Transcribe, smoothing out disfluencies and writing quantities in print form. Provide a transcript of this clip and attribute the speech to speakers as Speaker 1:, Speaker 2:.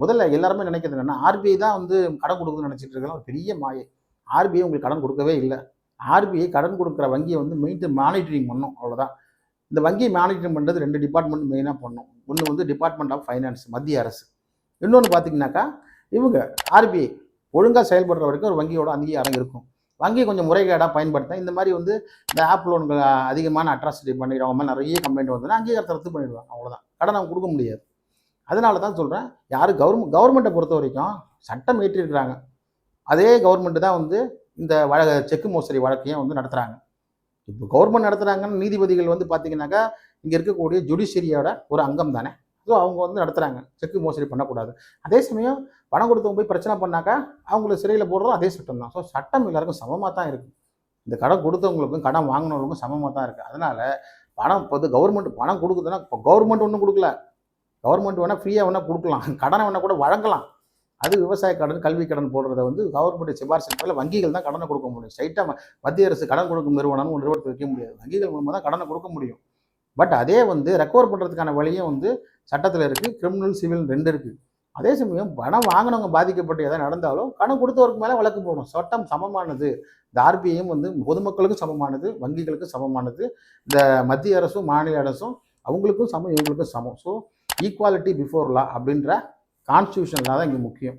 Speaker 1: முதல்ல எல்லாருமே நினைக்கிறது என்னன்னா, ஆர்பிஐ தான் வந்து கடன் குடுக்குதுன்னு நினைச்சிட்டு இருக்கலாம். ஒரு பெரிய மாயை. ஆர்பிஐ உங்களுக்கு கடன் குடுக்கவே இல்ல. ஆர்பிஐ கடன் குடுக்குற வங்கிய வந்து மானிட்டரிங் பண்ணும். அவ்வளோதான். இந்த வங்கிய மானிட்டரிங் பண்றது 2 டிபார்ட்மெண்ட் மெயினா பண்ணும். ஒண்ணு வந்து டிபார்ட்மெண்ட் ஆஃப் ஃபைனான்ஸ் மத்திய அரசு. இன்னொன்னு பார்த்தீங்கன்னாக்கா, இவங்க ஆர்பிஐ ஒழுங்கா செயல்படுற வரைக்கும் ஒரு வங்கியோட அங்கீகாரம் இருக்கும். வங்கி கொஞ்சம் முறைகேடா பயன்படுத்த இந்த மாரி வந்து இந்த ஆப் லோன்கள் அதிகமான அட்ராசிட்டி பண்ணிடுறவங்க மேல நெறைய கம்ப்ளைண்ட் வந்ததுன்னா, அங்கீகாரத்த ரத்து பண்ணிடுவாங்க. அவ்வளோதான். கடன் அவங்க குடுக்க முடியாது. அதனால தான் சொல்றேன். யாரு கவர்மெண்ட்ட பொறுத்தவரைக்கும் சட்டம் இயற்றியிருக்கிறாங்க. அதே கவர்மெண்ட் தான் வந்து இந்த செக்கு மோசடி வழக்கையும் வந்து நடத்துறாங்க. இப்போ கவர்மெண்ட் நடத்துறாங்கன்னு நீதிபதிகள் வந்து பார்த்தீங்கன்னாக்கா, இங்க இருக்கக்கூடிய ஜுடிஷியரியோட ஒரு அங்கம் தானே. ஸோ அவங்க வந்து நடத்துறாங்க. செக்கு மோசடி பண்ணக்கூடாது. அதே சமயம் பணம் கொடுத்தவங்க போய் பிரச்சனை பண்ணாக்கா, அவங்கள சிறையில போடுறதும் அதே சட்டம் தான். ஸோ சட்டம் எல்லாருக்கும் சமமா தான் இருக்கு. இந்த கடன் கொடுத்தவங்களுக்கும், கடன் வாங்கினவங்களுக்கும் சமமா தான் இருக்கு. அதனால பணம் இப்ப வந்து கவர்மெண்ட் பணம் குடுக்குதுன்னா, கவர்மெண்ட் ஒண்ணும் குடுக்கல. கவர்மெண்ட் வேணா ஃப்ரீயா வேணா குடுக்கலாம். கடன வேணா கூட வழங்கலாம். அது விவசாய கடன், கல்வி கடன் போடுறத வந்து கவர்மெண்ட் சிபாரிசு பேர்ல வங்கிகள் தான் கடன குடுக்க முடியும். ஸ்ட்ரெயிட்டா மத்திய அரசு கடன் கொடுக்கும் நிறுவனம்னு ஒரு நிறுவனத்த வைக்க முடியாது. வங்கிகள் மூலமா தான் கடன குடுக்க முடியும். பட் அதே வந்து ரெக்கவர் பண்றதுக்கான வழியும் வந்து சட்டத்துல இருக்கு. கிரிமினல், சிவில் 2 இருக்கு. அதே சமயம் பணம் வாங்குனவங்க பாதிக்கப்பட்டு எதாவது நடந்தாலும், கடன் குடுத்தவருக்கு மேல வழக்கு போடும். சட்டம் சமமானது. இந்த ஆர்பிஐயும் வந்து பொதுமக்களுக்கும் சமமானது, வங்கிகளுக்கும் சமமானது. இந்த மத்திய அரசும், மாநில அரசும் அவங்களுக்கும் சமம், இவங்களுக்கும் சமம். ஸோ ஈக்குவாலிட்டி பிஃபோர் லா அப்படின்ற கான்ஸ்டிடியூஷன் தான் இங்க முக்கியம்.